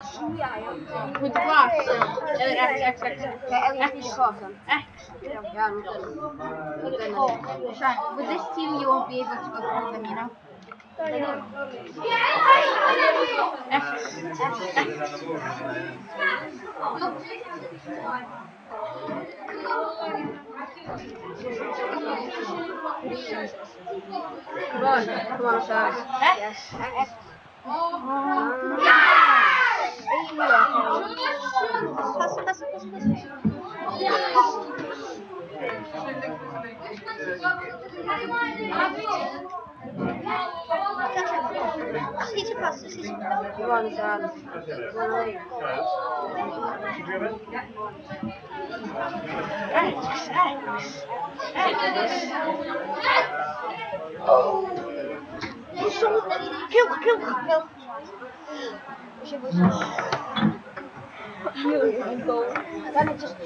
With the glass. X. Okay, LED the clock then. X. Yeah, I'm good. Sean, with this team you won't be able to go through them, you know? Come on, Sean. Yes. X. Come on, Sean. Kill. Then it just.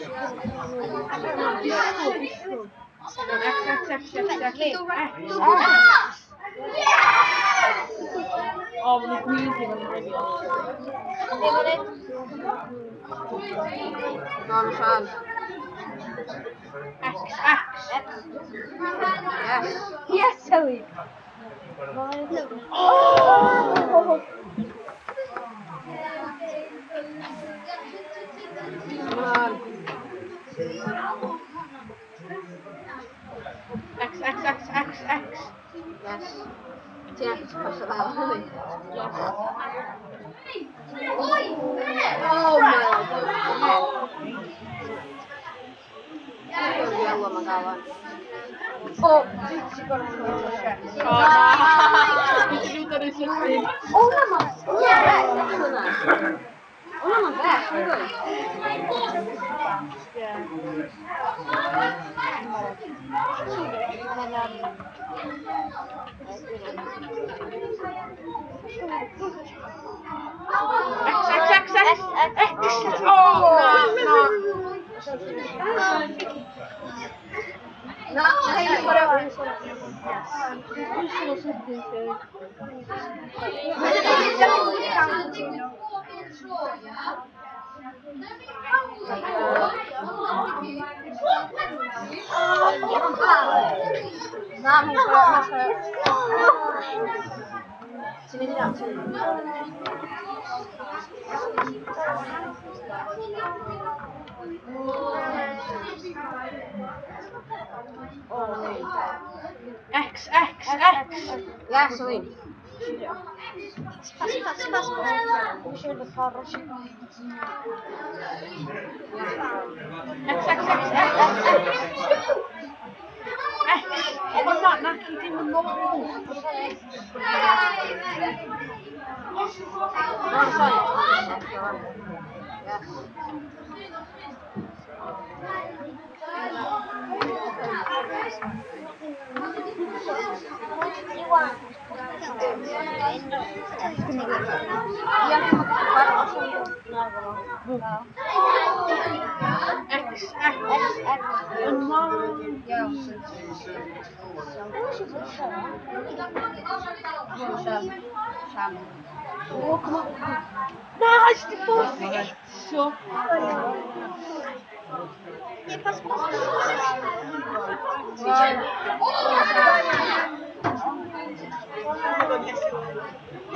Oh, the green thing on the radio. Come on, Sean. X. Yes. Yes, Ellie. Come on. X. Yes. Yeah, pass it that way. Oh my god. Yellow Magalan. Oh, she got a Olamaz. Olamaz. No, hey, whatever. X. Yeah, Celine. What's that? Naki's in the mold. Yes. Oh, come on. Nice, the first. So.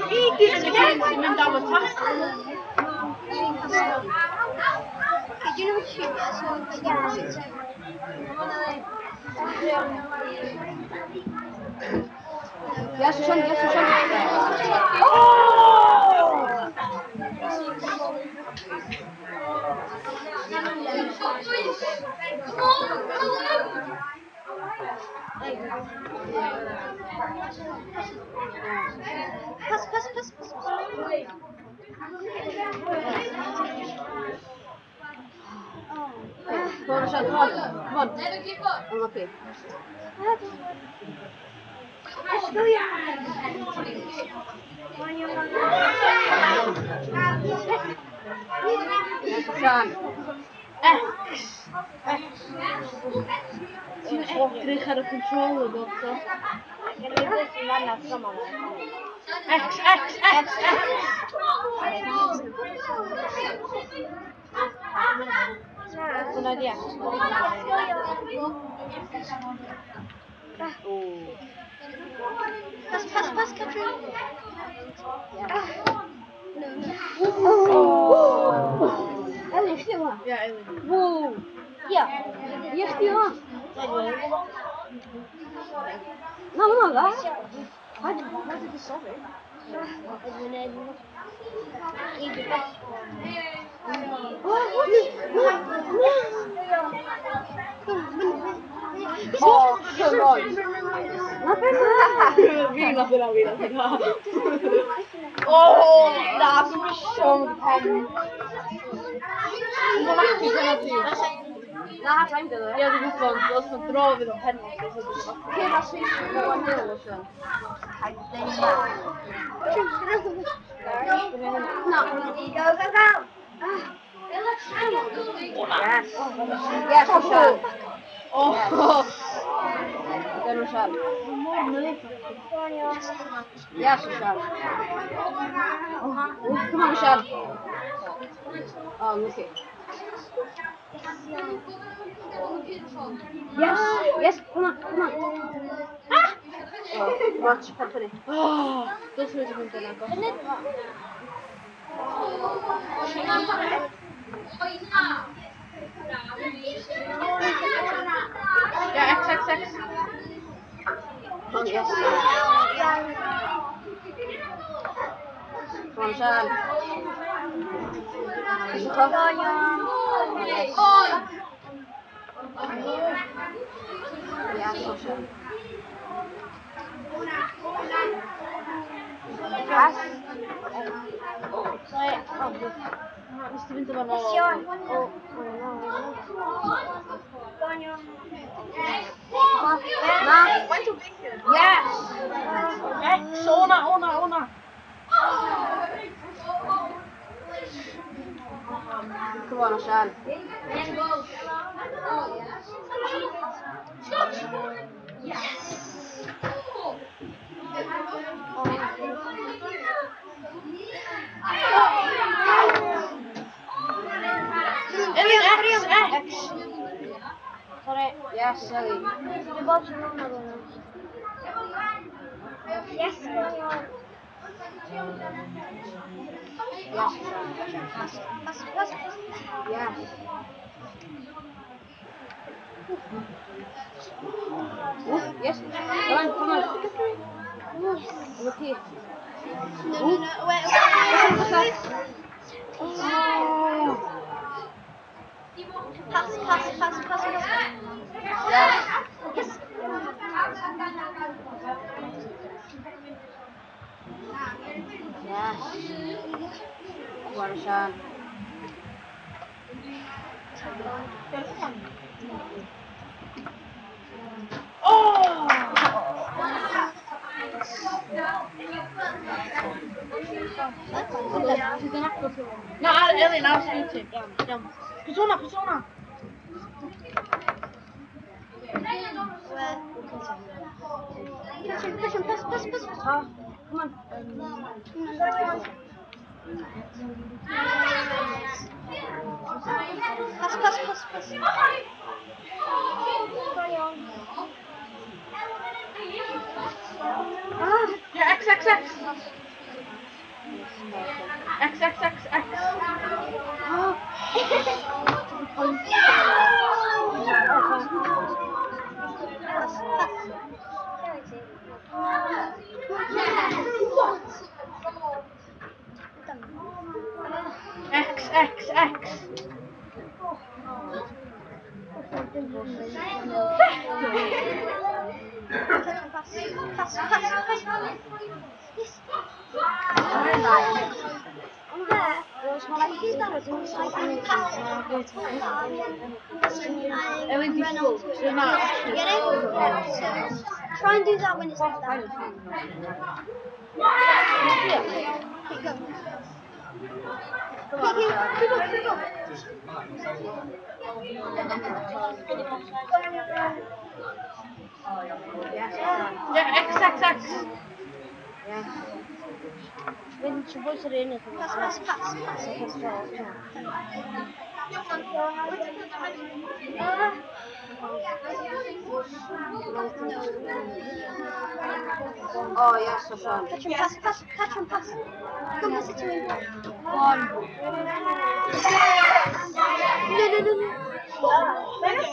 He did it again, and that was fast. Did you know what she was? Yes, Sean. Come on, Sean. Come on. I'm okay. Sean. Ti'n edrych ar y controller bob tro. X, X, X, X. Good idea. Oh. Pass, Katrina. No. Oh. Ellie, still Ja, Ellie. Wow. Ja. Hier still No, that. What did you say? Oh, come on. Vila, vila, vila, vila. Oh, that's so fun. Nej, han inte det. Ja, det blir fun. Då så drar vi de pennorna. Hela sist på 1 år sedan. Yes. Yes, Michelle. Oh. Then Michelle. Yes, Michelle. Come on, Michelle. Oh, look it. Yes, yes, come on. Oh, watch company. Oh, då slutar vi inte den här. Ja, X, X, X. Oh, yes. Come on, Michelle. Yes, Michelle. Yes. Visste vi inte vad det var? Yes. X, ona. Come on, Michelle. Ellie, X. Sorry. Yes, Ellie. Yes, Yes. pass. Yes. Yes. Come on. Look here. No. Wait. Pass. Yes. Yes. Yes. Come on, Michelle. No, Ellie, now shoot it. Jump. Persona. Pass. Come on. Pass. Yeah, X. X. X. Ellie, do slow. You're not actually Get it? So, try and do that when it's not down. Keep going. Come on, Michelle. Keep going. Yes. Yeah, X. Yes. Więc bądź rynek. Pass. O, jest to pan. Touch him, pass. Come pass it to him. Mania,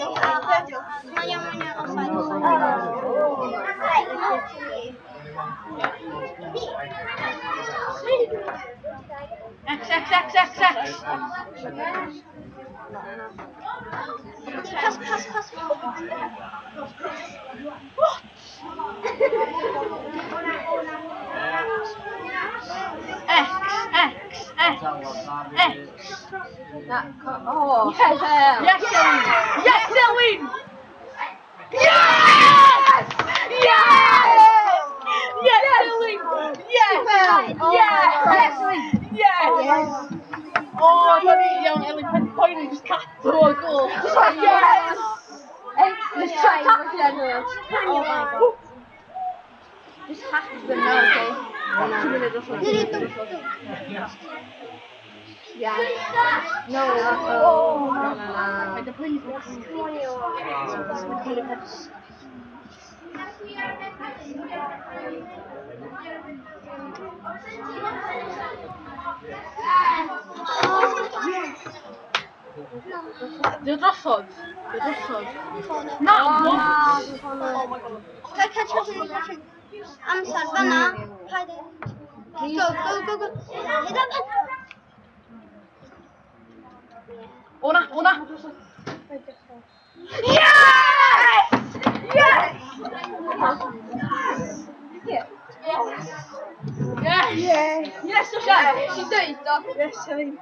X. Pass. X. O, Yes, Elwin! Yes, Elwin! Yes! Oh, sorry, iawn, Elwin, pen poen i just cadw o'r gol. Yes! Just try and Oh my god. Just hack them now, okay? 2 minutes or something. Yeah. No. No. Wait, please. Dyw drosodd. Na, what? Oh my god. Catch him. Amser, fanna. Go. Hit up. Ona. Yes! Yes, Sosial! She's doing stuff. Yes, Celine.